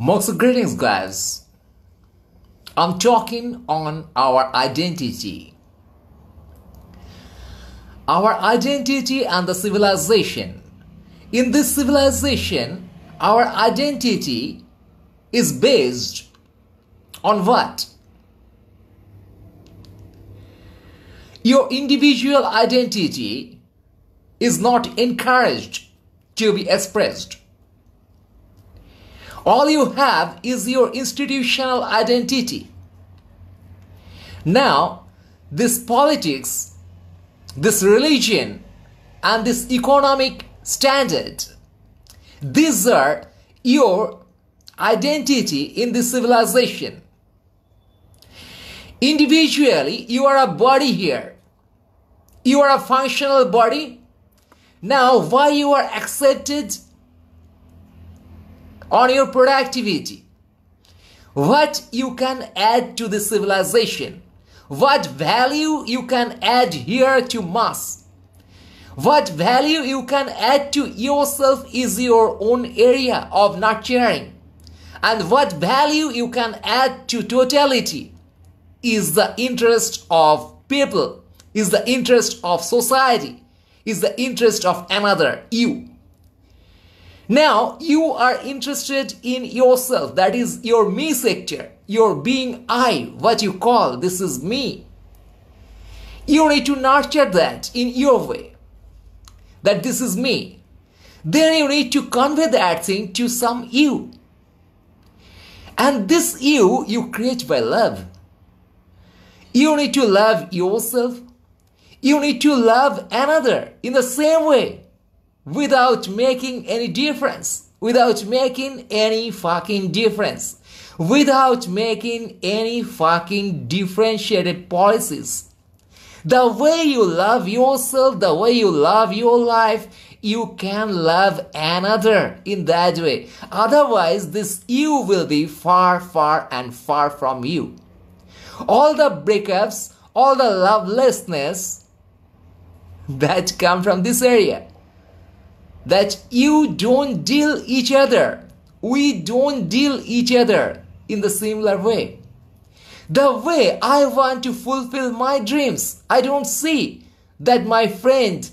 Greetings guys. I'm talking on our identity. Our identity and the civilization. In this civilization, our identity is based on what? Your individual identity is not encouraged to be expressed. All you have is your institutional identity. Now, this politics, this religion, and this economic standard, these are your identity in this civilization. Individually, you are a body here. You are a functional body. Now, why you are accepted on your productivity? What you can add to the civilization? What value you can add here to mass? What value you can add to yourself is your own area of nurturing. And what value you can add to totality is the interest of people, is the interest of society, is the interest of another, you. Now, you are interested in yourself, that is your me sector, your being I, what you call, this is me. You need to nurture that in your way, that this is me. Then you need to convey that thing to some you. And this you create by love. You need to love yourself. You need to love another in the same way. Without making any difference, without making any fucking difference, without making any fucking differentiated policies. The way you love yourself, the way you love your life, you can love another in that way. Otherwise, this you will be far, far and far from you. All the breakups, all the lovelessness that come from this area. That you don't deal each other. We don't deal each other in the similar way. The way I want to fulfill my dreams, I don't see that my friend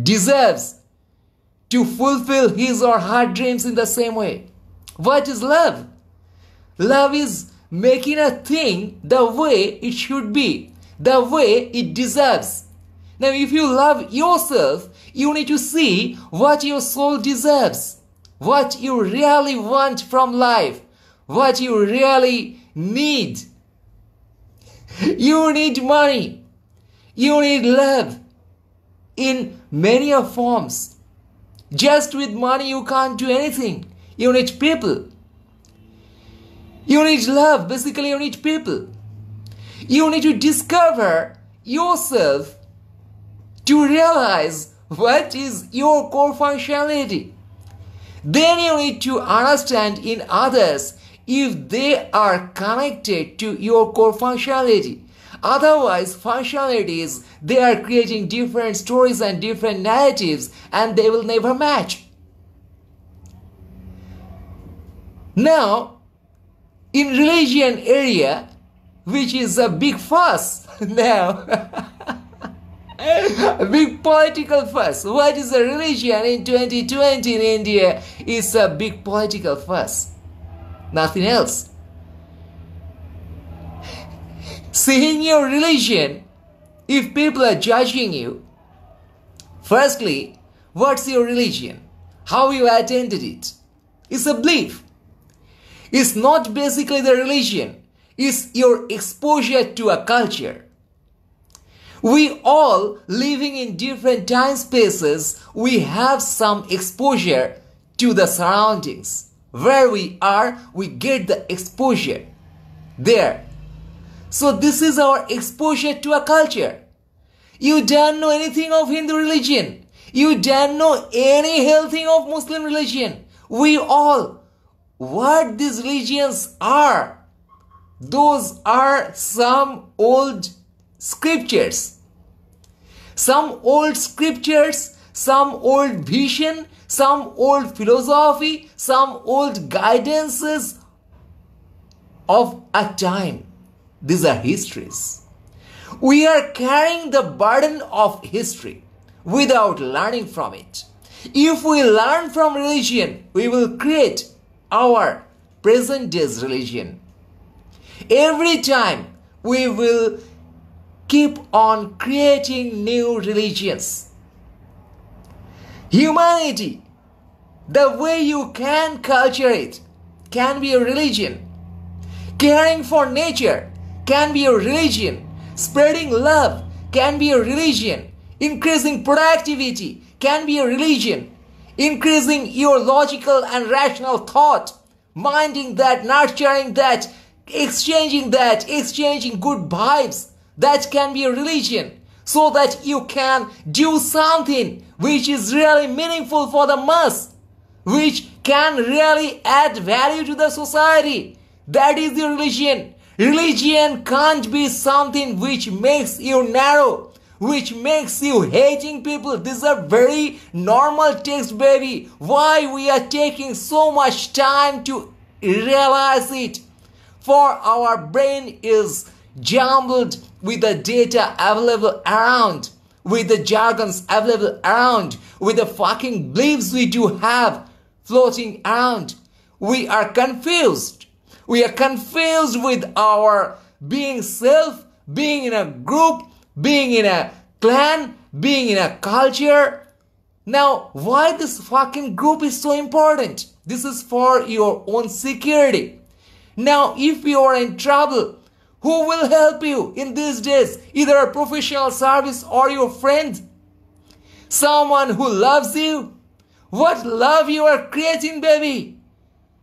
deserves to fulfill his or her dreams in the same way. What is love? Love is making a thing the way it should be, the way it deserves. Now, if you love yourself, you need to see what your soul deserves, what you really want from life, what you really need. You need money. You need love in many forms. Just with money you can't do anything. You need people. You need love. Basically, you need people. You need to discover yourself to realize what is your core functionality. Then you need to understand in others if they are connected to your core functionality. Otherwise, functionalities, they are creating different stories and different narratives and they will never match. Now, in religion area, which is a big fuss now, a big political fuss. What is a religion in 2020 in India? It's a big political fuss. Nothing else. Seeing your religion, if people are judging you, firstly, what's your religion? How you attended it? It's a belief. It's not basically the religion. It's your exposure to a culture. We all living in different time spaces, we have some exposure to the surroundings. Where we are, we get the exposure there. So this is our exposure to a culture. You don't know anything of Hindu religion. You don't know any hell thing of Muslim religion. We all, what these religions are, those are some old scriptures. Some old scriptures, some old vision, some old philosophy, some old guidances of a time. These are histories. We are carrying the burden of history without learning from it. If we learn from religion, we will create our present day's religion. Every time we will keep on creating new religions. Humanity, the way you can culture it, can be a religion. Caring for nature can be a religion. Spreading love can be a religion. Increasing productivity can be a religion. Increasing your logical and rational thought, minding that, nurturing that, exchanging good vibes, that can be a religion. So that you can do something which is really meaningful for the mass, which can really add value to the society. That is the religion. Religion can't be something which makes you narrow, which makes you hating people. This is a very normal text, baby. Why we are taking so much time to realize it? For our brain is jumbled with the data available around, with the jargons available around, with the fucking beliefs we do have floating around. We are confused. We are confused with our being self, being in a group, being in a clan, being in a culture. Now, why this fucking group is so important? This is for your own security. Now, if you are in trouble, who will help you in these days? Either a professional service or your friend. Someone who loves you. What love you are creating, baby?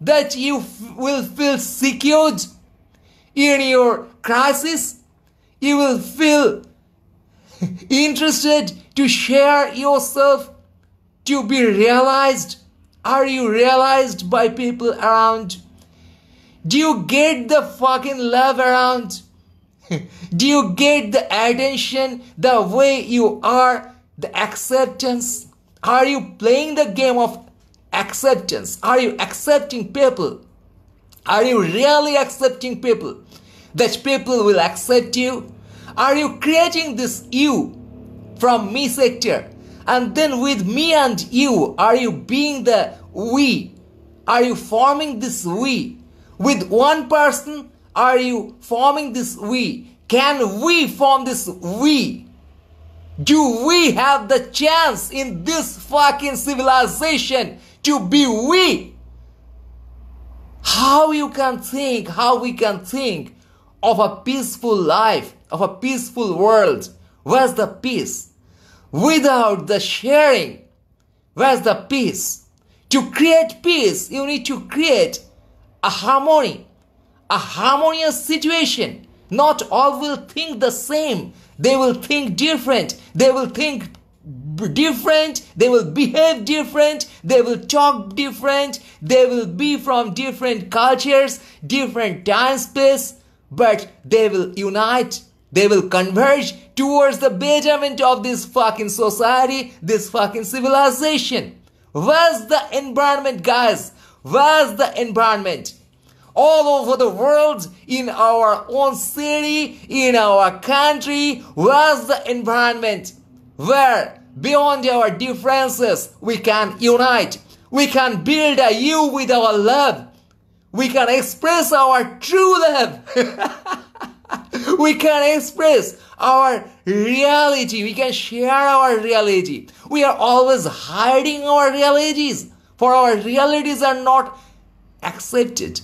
That you will feel secured in your crisis. You will feel interested to share yourself, to be realized. Are you realized by people around? Do you get the fucking love around? Do you get the attention the way you are? The acceptance? Are you playing the game of acceptance? Are you accepting people? Are you really accepting people? That people will accept you? Are you creating this you from me sector? And then with me and you, are you being the we? Are you forming this we? With one person, are you forming this we? Can we form this we? Do we have the chance in this fucking civilization to be we? How we can think of a peaceful life, of a peaceful world? Where's the peace? Without the sharing, where's the peace? To create peace, you need to create a harmony, a harmonious situation. Not all will think the same. They will think different. They will think different. They will behave different. They will talk different. They will be from different cultures, different time space. But they will unite. They will converge towards the betterment of this fucking society, this fucking civilization. Where's the environment, guys? Where's the environment? All over the world, in our own city, in our country, where's the environment? Where, beyond our differences, we can unite. We can build a you with our love. We can express our true love. We can express our reality. We can share our reality. We are always hiding our realities, for our realities are not accepted.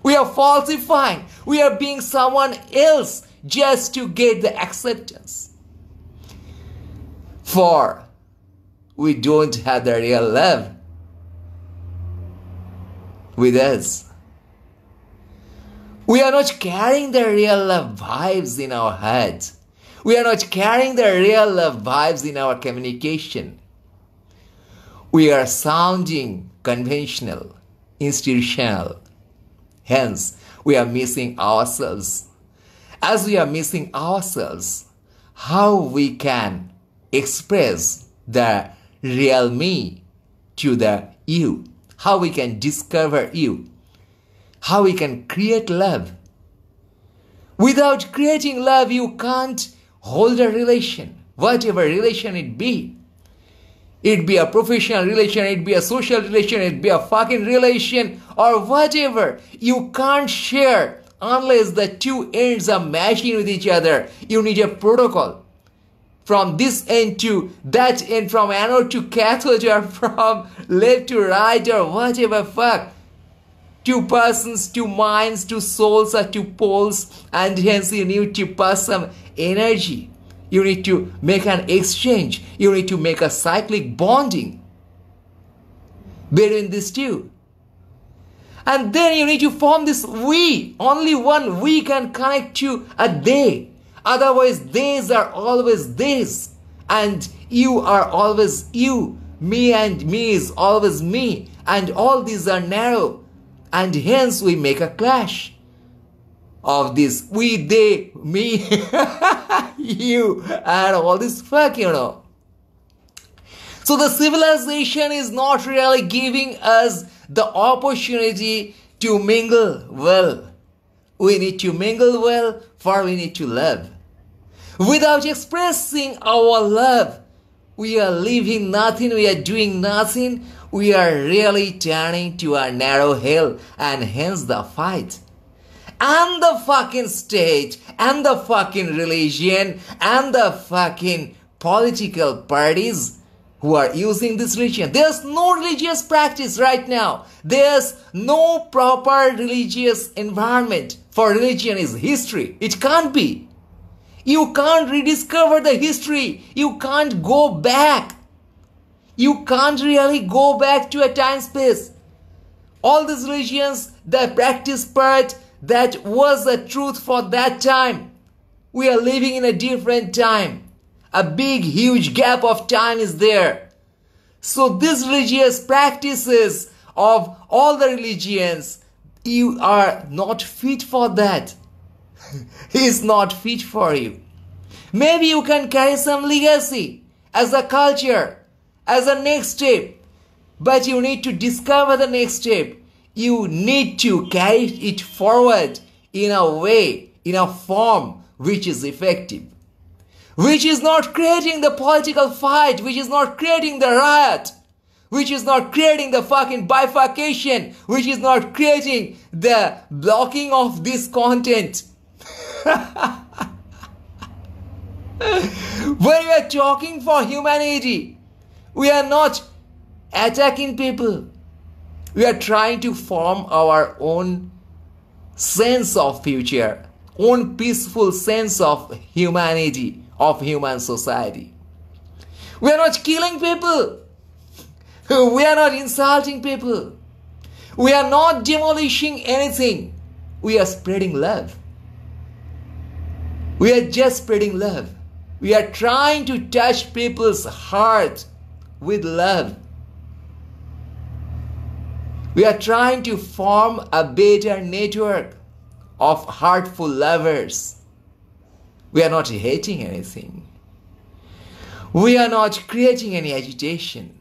We are falsifying. We are being someone else just to get the acceptance. For we don't have the real love with us. We are not carrying the real love vibes in our heads. We are not carrying the real love vibes in our communication. We are sounding conventional, institutional. Hence, we are missing ourselves. As we are missing ourselves, how we can express the real me to the you, how we can discover you, how we can create love. Without creating love, you can't hold a relation, whatever relation it be. It be a professional relation, it be a social relation, it be a fucking relation, or whatever. You can't share unless the two ends are matching with each other. You need a protocol. From this end to that end, from anode to cathode, or from left to right, or whatever fuck. Two persons, two minds, two souls are two poles, and hence you need to pass some energy. You need to make an exchange. You need to make a cyclic bonding between these two. And then you need to form this we. Only one we can connect to a they. Otherwise, theys are always theys. And you are always you. Me and me is always me. And all these are narrow. And hence we make a clash of this we, they, me, you, and all this fuck, you know. So the civilization is not really giving us the opportunity to mingle well. We need to mingle well, for we need to love. Without expressing our love, we are living nothing, we are doing nothing, we are really turning to a narrow hell, and hence the fight. And the fucking state, and the fucking religion, and the fucking political parties who are using this religion. There's no religious practice right now. There's no proper religious environment. For religion is history. It can't be. You can't rediscover the history. You can't go back. You can't really go back to a time space. All these religions, the practice part, that was the truth for that time. We are living in a different time. A big, huge gap of time is there. So these religious practices of all the religions, you are not fit for that. He is not fit for you. Maybe you can carry some legacy as a culture, as a next step. But you need to discover the next step. You need to carry it forward in a way, in a form which is effective. Which is not creating the political fight, which is not creating the riot, which is not creating the fucking bifurcation, which is not creating the blocking of this content. When we are talking for humanity, we are not attacking people. We are trying to form our own sense of future, own peaceful sense of humanity, of human society. We are not killing people. We are not insulting people. We are not demolishing anything. We are spreading love. We are just spreading love. We are trying to touch people's heart with love. We are trying to form a better network of heartful lovers. We are not hating anything. We are not creating any agitation.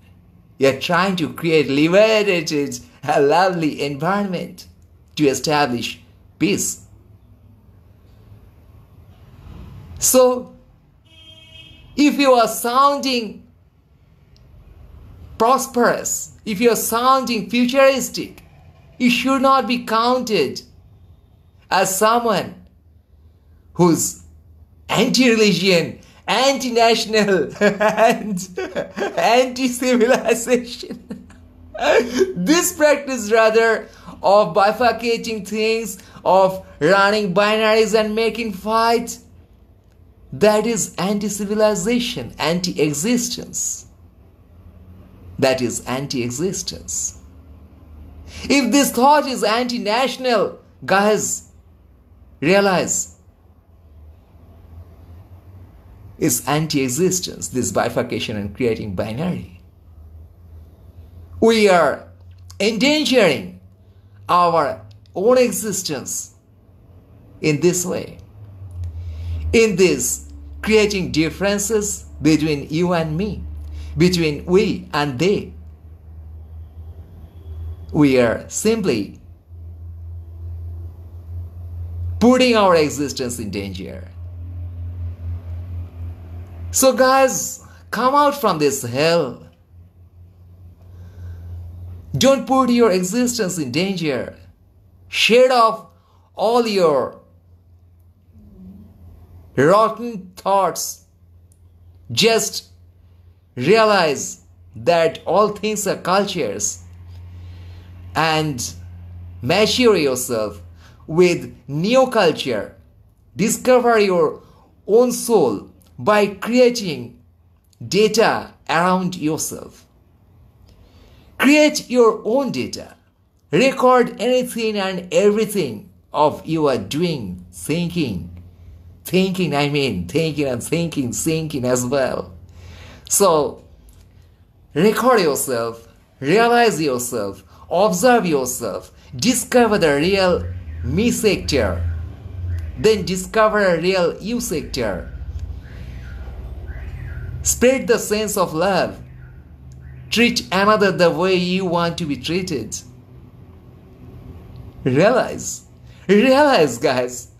We are trying to create liberated, a lovely environment to establish peace. So, if you are sounding prosperous, if you are sounding futuristic, you should not be counted as someone who's anti-religion, anti-national, and anti-civilization. This practice rather of bifurcating things, of running binaries and making fights, that is anti-civilization, anti-existence. That is anti-existence. If this thought is anti-national, guys, realize it's anti-existence, this bifurcation and creating binary. We are endangering our own existence in this way. In this, creating differences between you and me. between we and they. We are simply putting our existence in danger. So guys, come out from this hell. Don't put your existence in danger. Shed off all your rotten thoughts. Just realize that all things are cultures and mature yourself with new culture. Discover your own soul by creating data around yourself. Create your own data. Record anything and everything of you are doing, thinking as well. So, record yourself, realize yourself, observe yourself, discover the real me sector, then discover a real you sector. Spread the sense of love. Treat another the way you want to be treated. Realize guys,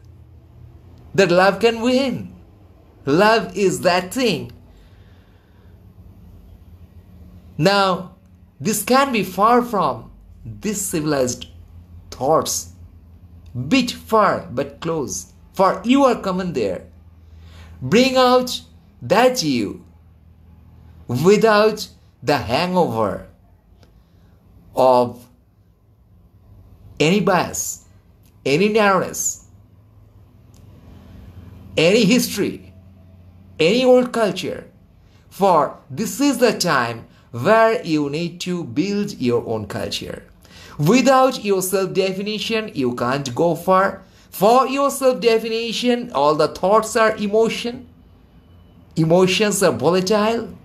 that love can win. Love is that thing. Now, this can be far from these civilized thoughts. Bit far but close. For you are coming there. Bring out that you without the hangover of any bias, any narrowness, any history, any old culture. For this is the time where you need to build your own culture. Without your self-definition, you can't go far. For your self-definition, all the thoughts are emotion. Emotions are volatile.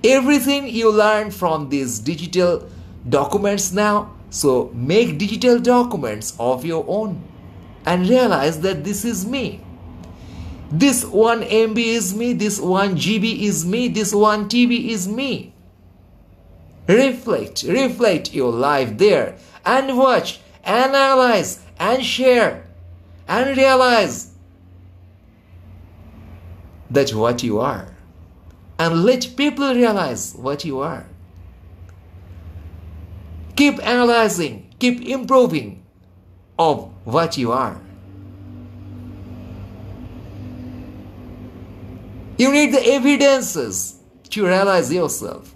Everything you learn from these digital documents now, so make digital documents of your own and realize that this is me. This 1 MB is me, this 1 GB is me, this 1 TB is me. Reflect your life there and watch, analyze and share and realize that what you are. And let people realize what you are. Keep analyzing, keep improving of what you are. You need the evidences to realize yourself.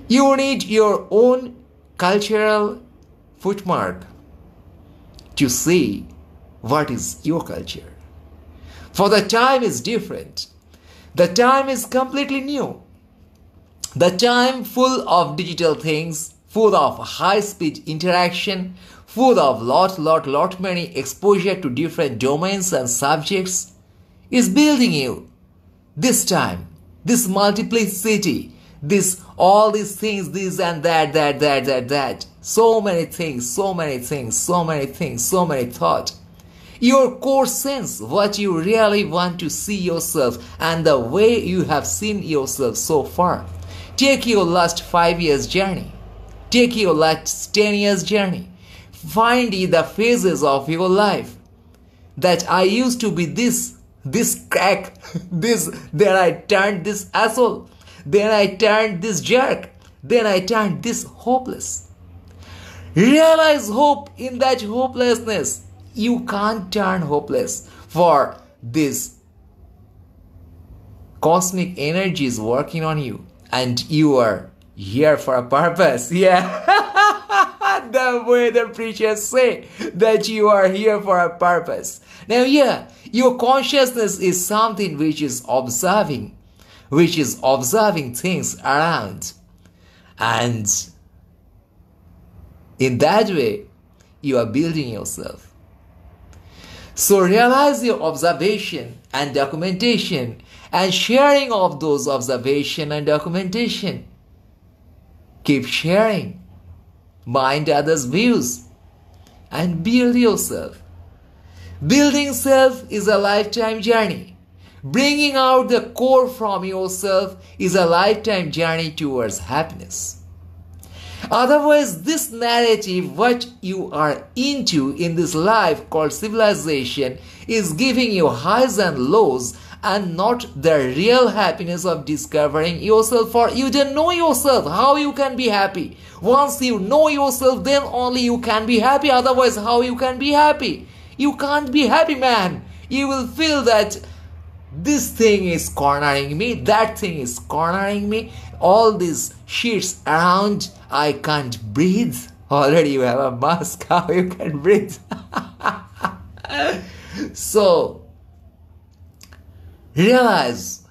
You need your own cultural footmark to see what is your culture. For the time is different. The time is completely new. The time full of digital things, full of high-speed interaction, full of lot many exposure to different domains and subjects is building you. This time, this multiplicity, this all these things, this and that. So many things, so many thoughts. Your core sense, what you really want to see yourself and the way you have seen yourself so far. Take your last 5 years journey. Take your last 10 years journey. Find the phases of your life that I used to be this crack, then I turned this asshole, then I turned this jerk, then I turned this hopeless. Realize hope in that hopelessness. You can't turn hopeless, for this cosmic energy is working on you and you are here for a purpose. Yeah. The way the preachers say that you are here for a purpose. Now, yeah, your consciousness is something which is observing things around. And in that way, you are building yourself. So realize your observation and documentation and sharing of those observation and documentation. Keep sharing. Mind others' views and build yourself. Building self is a lifetime journey. Bringing out the core from yourself is a lifetime journey towards happiness. Otherwise, this narrative, what you are into in this life called civilization, is giving you highs and lows and not the real happiness of discovering yourself. For you don't know yourself, how you can be happy? Once you know yourself, then only you can be happy. Otherwise, how you can be happy? You can't be happy, man. You will feel that this thing is cornering me, that thing is cornering me, all these sheets around, I can't breathe. Already you have a mask, how you can breathe? So, realize,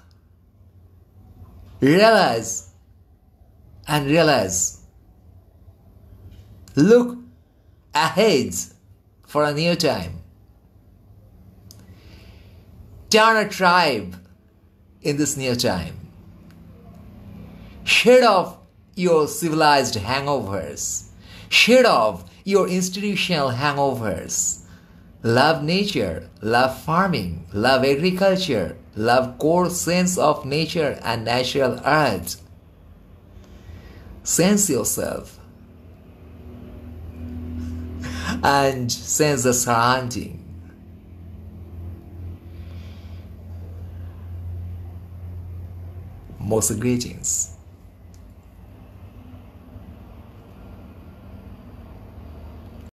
and realize. Look ahead for a new time. Turn a tribe in this new time. Shed off your civilized hangovers. Shed off your institutional hangovers. Love nature, love farming, love agriculture, love core sense of nature and natural earth. Sense yourself and sense the surrounding. Most greetings.